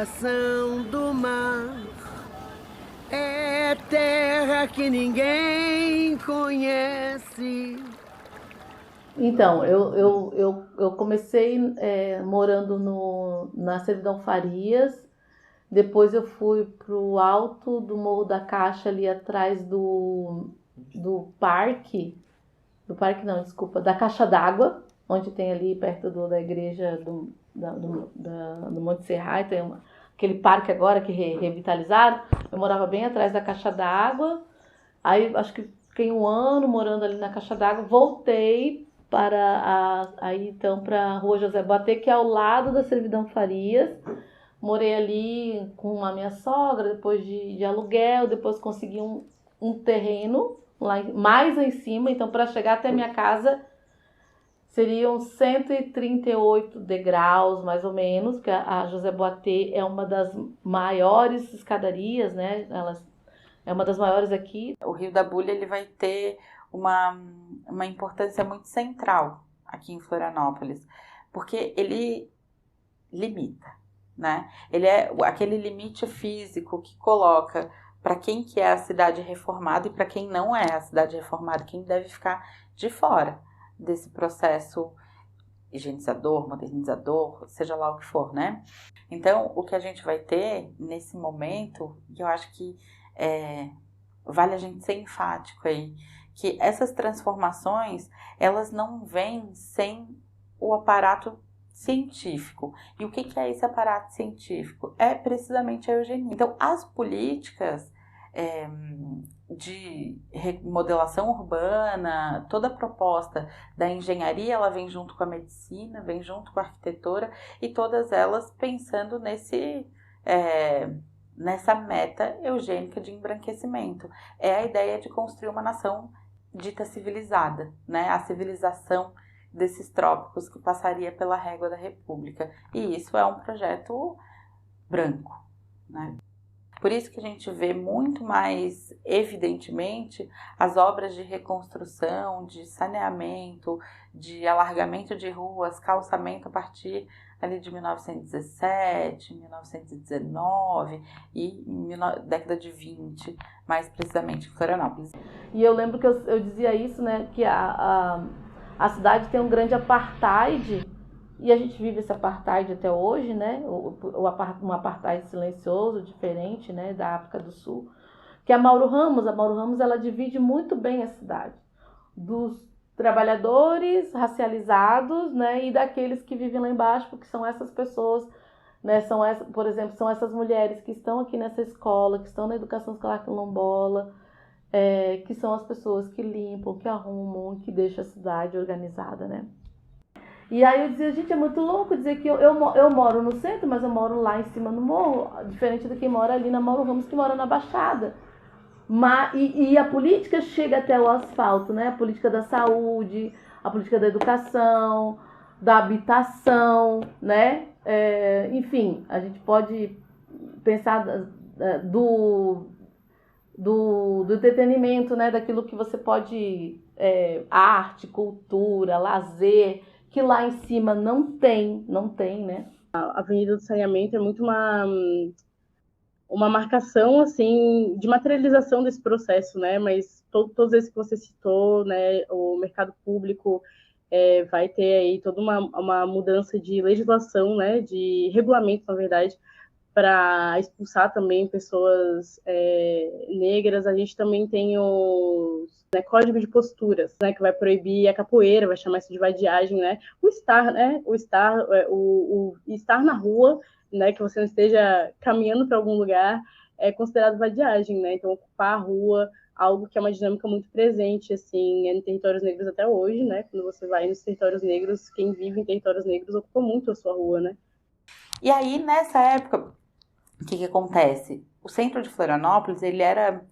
coração do mar. É terra que ninguém conhece. Então, eu comecei morando na Servidão Farias, depois eu fui pro alto do Morro da Caixa, ali atrás do parque, da Caixa d'Água, onde tem ali perto da igreja do Monte Serra, tem aquele parque agora que revitalizaram. Eu morava bem atrás da Caixa d'Água, aí acho que fiquei um ano morando ali na Caixa d'Água, voltei então para a Rua José Boatê, que é ao lado da Servidão Farias. Morei ali com a minha sogra, depois de aluguel, depois consegui um terreno mais lá em cima, então para chegar até a minha casa seriam 138 degraus, mais ou menos, que a José Boatê é uma das maiores escadarias, né? É uma das maiores aqui. O Rio da Bulha ele vai ter uma importância muito central aqui em Florianópolis, porque ele limita, né? Ele é aquele limite físico que coloca para quem que é a cidade reformada e para quem não é a cidade reformada, quem deve ficar de fora desse processo higienizador, modernizador, seja lá o que for, né? Então, o que a gente vai ter nesse momento, e eu acho que vale a gente ser enfático aí, que essas transformações, elas não vêm sem o aparato científico. E o que é esse aparato científico? É precisamente a eugenia. Então, as políticas de remodelação urbana, toda a proposta da engenharia, ela vem junto com a medicina, vem junto com a arquitetura, e todas elas pensando nessa meta eugênica de embranquecimento. É a ideia de construir uma nação dita civilizada, né? A civilização desses trópicos que passaria pela régua da República. E isso é um projeto branco, né? Por isso que a gente vê muito mais evidentemente as obras de reconstrução, de saneamento, de alargamento de ruas, calçamento a partir ali de 1917, 1919 e década de 20, mais precisamente em Florianópolis. E eu lembro que eu dizia isso, né, que a cidade tem um grande apartheid, e a gente vive esse apartheid até hoje, né, um apartheid silencioso, diferente, né, da África do Sul, que a Mauro Ramos, ela divide muito bem a cidade, dos trabalhadores racializados, né, e daqueles que vivem lá embaixo, porque são essas pessoas, né, por exemplo, são essas mulheres que estão aqui nessa escola, que estão na educação escolar quilombola, que são as pessoas que limpam, que arrumam, que deixam a cidade organizada, né. E aí eu dizia, gente, é muito louco dizer que eu moro no centro, mas eu moro lá em cima no morro, diferente do que mora ali na Mauro Ramos, que mora na Baixada. E a política chega até o asfalto, né? A política da saúde, a política da educação, da habitação, né? Enfim, a gente pode pensar do entretenimento, né? Daquilo que você pode... arte, cultura, lazer, que lá em cima não tem, né? A Avenida do Saneamento é muito uma marcação, assim, de materialização desse processo, né? Mas todos esses que você citou, né? O mercado público vai ter aí toda uma mudança de legislação, né? De regulamento, na verdade, para expulsar também pessoas negras. A gente também tem código de posturas, né, que vai proibir a capoeira, vai chamar isso de vadiagem, né? O estar na rua, né, que você não esteja caminhando para algum lugar, é considerado vadiagem, né? Então, ocupar a rua, algo que é uma dinâmica muito presente, assim, em territórios negros até hoje, né? Quando você vai nos territórios negros, quem vive em territórios negros ocupa muito a sua rua, né? E aí, nessa época, o que acontece? O centro de Florianópolis, ele era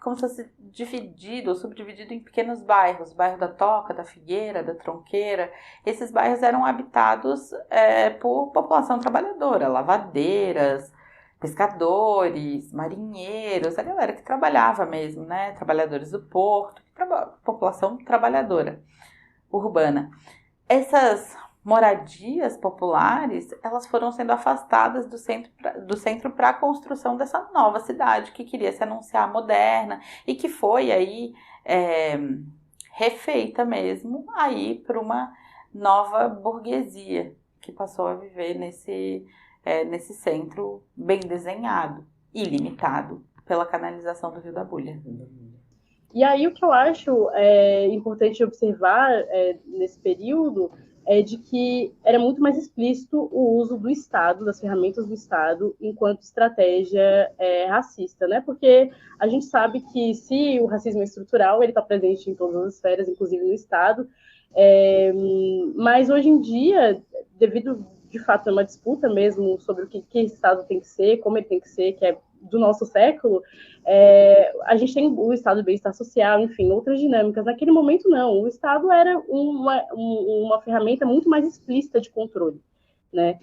como se fosse subdividido em pequenos bairros. O bairro da Toca, da Figueira, da Tronqueira. Esses bairros eram habitados por população trabalhadora, lavadeiras, pescadores, marinheiros, a galera que trabalhava mesmo, né? Trabalhadores do porto, população trabalhadora urbana. Essas moradias populares, elas foram sendo afastadas do centro para a construção dessa nova cidade que queria se anunciar moderna e que foi aí refeita mesmo aí por uma nova burguesia que passou a viver nesse centro bem desenhado e limitado pela canalização do Rio da Bulha. E aí o que eu acho importante observar nesse período é de que era muito mais explícito o uso do Estado, das ferramentas do Estado, enquanto estratégia racista, né? Porque a gente sabe que se o racismo é estrutural, ele está presente em todas as esferas, inclusive no Estado, mas hoje em dia, devido, de fato, a uma disputa mesmo sobre o que esse Estado tem que ser, como ele tem que ser, que é do nosso século, a gente tem o Estado de bem-estar social, enfim, outras dinâmicas. Naquele momento, não. O Estado era uma ferramenta muito mais explícita de controle, né?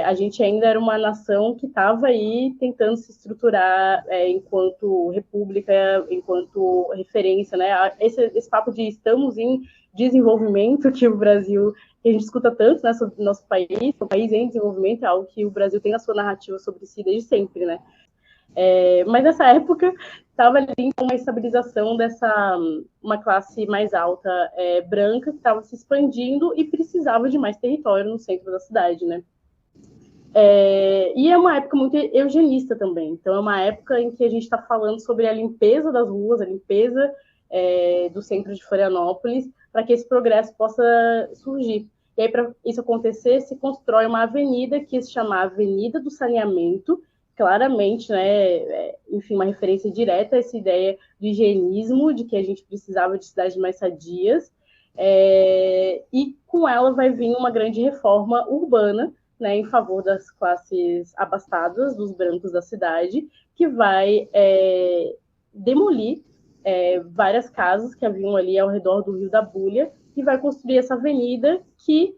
A gente ainda era uma nação que estava aí tentando se estruturar enquanto república, enquanto referência, né? Esse papo de estamos em desenvolvimento que o Brasil, que a gente escuta tanto, né, sobre o nosso país, o país em desenvolvimento é algo que o Brasil tem na sua narrativa sobre si desde sempre, né? Mas nessa época estava ali uma estabilização uma classe mais alta branca que estava se expandindo e precisava de mais território no centro da cidade, né? E é uma época muito eugenista também. Então é uma época em que a gente está falando sobre a limpeza das ruas, a limpeza do centro de Florianópolis, para que esse progresso possa surgir. E aí, para isso acontecer, se constrói uma avenida que se chama Avenida do Saneamento, claramente, né, enfim, uma referência direta a essa ideia do higienismo, de que a gente precisava de cidades mais sadias, e com ela vai vir uma grande reforma urbana, né, em favor das classes abastadas, dos brancos da cidade, que vai demolir várias casas que haviam ali ao redor do Rio da Bulha, e vai construir essa avenida que,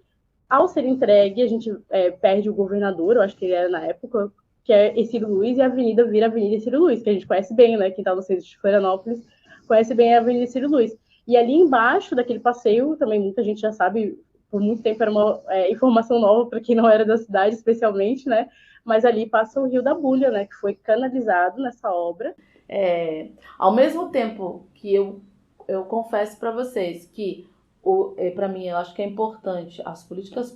ao ser entregue, a gente perde o governador, eu acho que ele era na época, que é Hercílio Luz, e a avenida vira Avenida Hercílio Luz, que a gente conhece bem, né? Quem está no centro de Florianópolis conhece bem a Avenida Hercílio Luz. E ali embaixo daquele passeio, também muita gente já sabe, por muito tempo era uma informação nova para quem não era da cidade, especialmente, né? Mas ali passa o Rio da Bulha, né? Que foi canalizado nessa obra. Ao mesmo tempo que eu confesso para vocês que, para mim, eu acho que é importante as políticas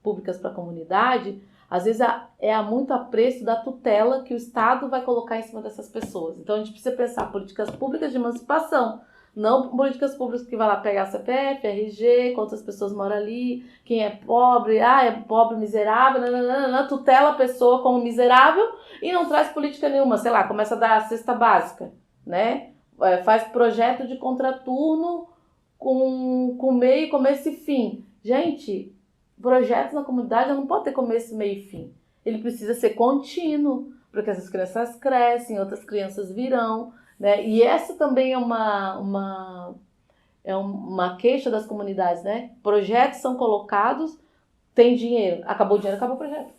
públicas para a comunidade, às vezes há muito apreço da tutela que o Estado vai colocar em cima dessas pessoas. Então a gente precisa pensar políticas públicas de emancipação, não políticas públicas que vai lá pegar CPF, RG, quantas pessoas moram ali, quem é pobre, é pobre, miserável, tutela a pessoa como miserável e não traz política nenhuma, sei lá, começa a dar a cesta básica, né? Faz projeto de contraturno com meio, começo e fim. Gente, projetos na comunidade não pode ter começo, meio e fim. Ele precisa ser contínuo, porque essas crianças crescem, outras crianças virão, né? E essa também é uma queixa das comunidades, né? Projetos são colocados, tem dinheiro, acabou o dinheiro, acabou o projeto.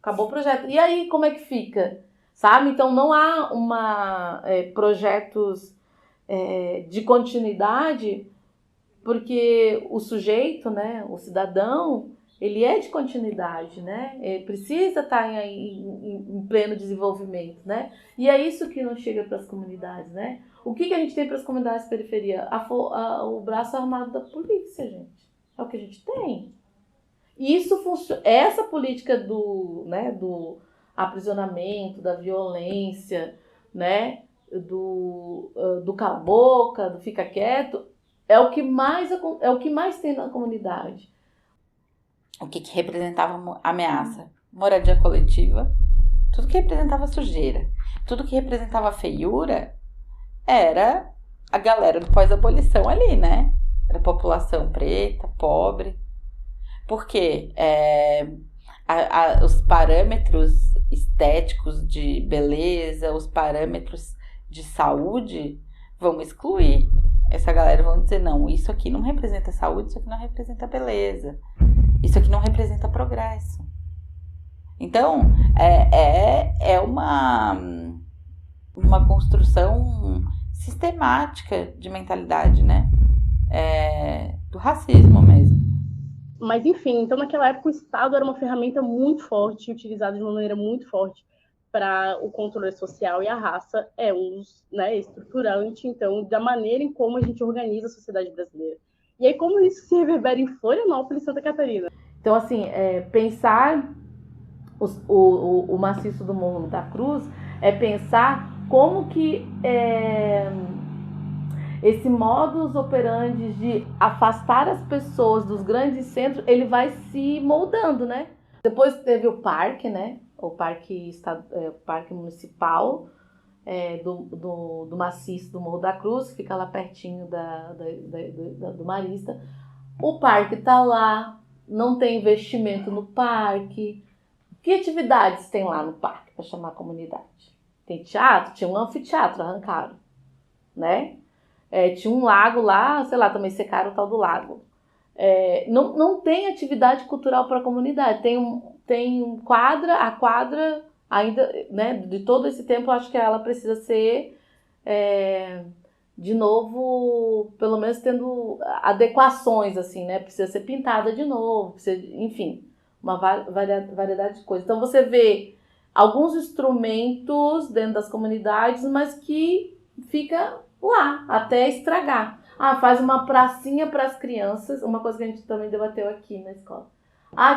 Acabou o projeto. E aí, como é que fica? Sabe? Então, não há projetos de continuidade, porque o sujeito, né, o cidadão, ele é de continuidade, né? Ele precisa estar em pleno desenvolvimento, né? E é isso que não chega para as comunidades, né? O que a gente tem para as comunidades de periferia? O braço armado da polícia, gente. É o que a gente tem. E isso funciona. Essa política do aprisionamento, da violência, né? Do cala a boca, do fica quieto, é o que mais tem na comunidade. O que representava ameaça? Moradia coletiva, tudo que representava sujeira, tudo que representava feiura era a galera do pós-abolição ali, né? Era a população preta, pobre. Porque os parâmetros estéticos de beleza, os parâmetros de saúde vão excluir. Essa galera vão dizer, não, isso aqui não representa saúde, isso aqui não representa beleza. Isso aqui não representa progresso. Então, é uma construção sistemática de mentalidade, né? Do racismo mesmo. Mas, enfim, então naquela época o Estado era uma ferramenta muito forte, utilizada de uma maneira muito forte para o controle social, e a raça é né, estruturante, então, da maneira em como a gente organiza a sociedade brasileira. E aí, como isso se reverbera em Florianópolis e Santa Catarina? Então, assim, pensar o maciço do Morro da Cruz é pensar como que esse modus operandi de afastar as pessoas dos grandes centros, ele vai se moldando, né? Depois teve o parque, né? O parque municipal do maciço do Morro da Cruz, que fica lá pertinho do Marista. O parque tá lá, não tem investimento no parque. Que atividades tem lá no parque para chamar a comunidade? Tem teatro? Tinha um anfiteatro, arrancaram, né? Tinha um lago lá, sei lá, também secaram o tal do lago. Não tem atividade cultural para a comunidade. Tem quadra, a quadra ainda, né, de todo esse tempo, eu acho que ela precisa ser, de novo, pelo menos tendo adequações, assim, né? Precisa ser pintada de novo, enfim, uma variedade de coisas. Então você vê alguns instrumentos dentro das comunidades, mas que fica lá até estragar. Faz uma pracinha para as crianças, uma coisa que a gente também debateu aqui na escola.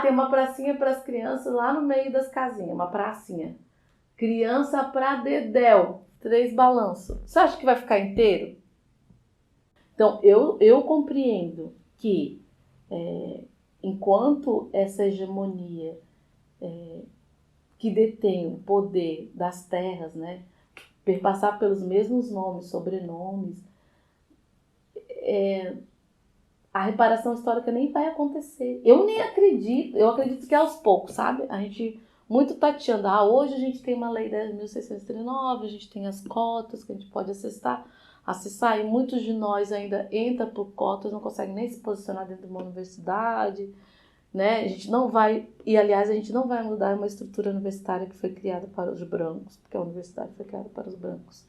Tem uma pracinha para as crianças lá no meio das casinhas, uma pracinha. Criança para dedéu, 3 balanços. Você acha que vai ficar inteiro? Então, eu compreendo que enquanto essa hegemonia que detém o poder das terras, né, perpassar pelos mesmos nomes, sobrenomes, a reparação histórica nem vai acontecer. Eu nem acredito, eu acredito que é aos poucos, sabe? A gente muito tateando. Hoje a gente tem uma lei 10.639, a gente tem as cotas que a gente pode acessar, e muitos de nós ainda entram por cotas, não conseguem nem se posicionar dentro de uma universidade, né? A gente não vai, e aliás, a gente não vai mudar uma estrutura universitária que foi criada para os brancos, porque a universidade foi criada para os brancos.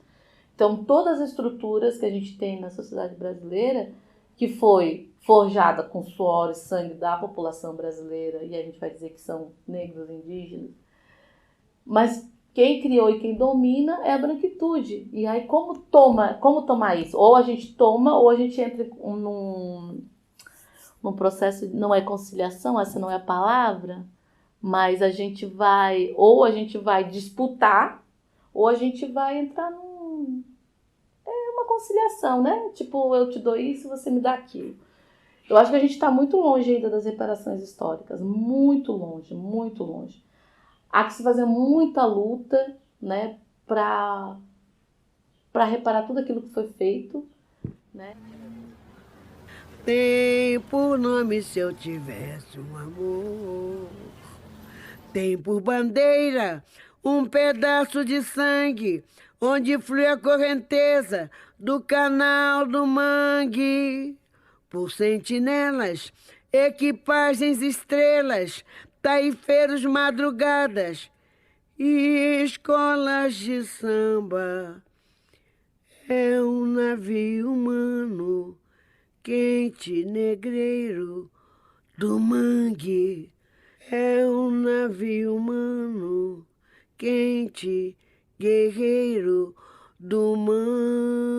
Então, todas as estruturas que a gente tem na sociedade brasileira, que foi forjada com suor e sangue da população brasileira, e a gente vai dizer que são negros, indígenas, mas quem criou e quem domina é a branquitude. E aí, como tomar isso? Ou a gente toma, ou a gente entra num processo, não é conciliação, essa não é a palavra, mas a gente vai disputar, ou a gente vai entrar uma conciliação, né? Tipo, eu te dou isso, você me dá aquilo. Eu acho que a gente está muito longe ainda das reparações históricas, muito longe, muito longe. Há que se fazer muita luta, né, para reparar tudo aquilo que foi feito, né? Tem por nome se eu tivesse um amor. Tem por bandeira um pedaço de sangue, onde flui a correnteza do canal do mangue. Por sentinelas, equipagens estrelas, taifeiros madrugadas e escolas de samba. É um navio humano, quente negreiro do mangue. É um navio humano, quente guerreiro do mangue.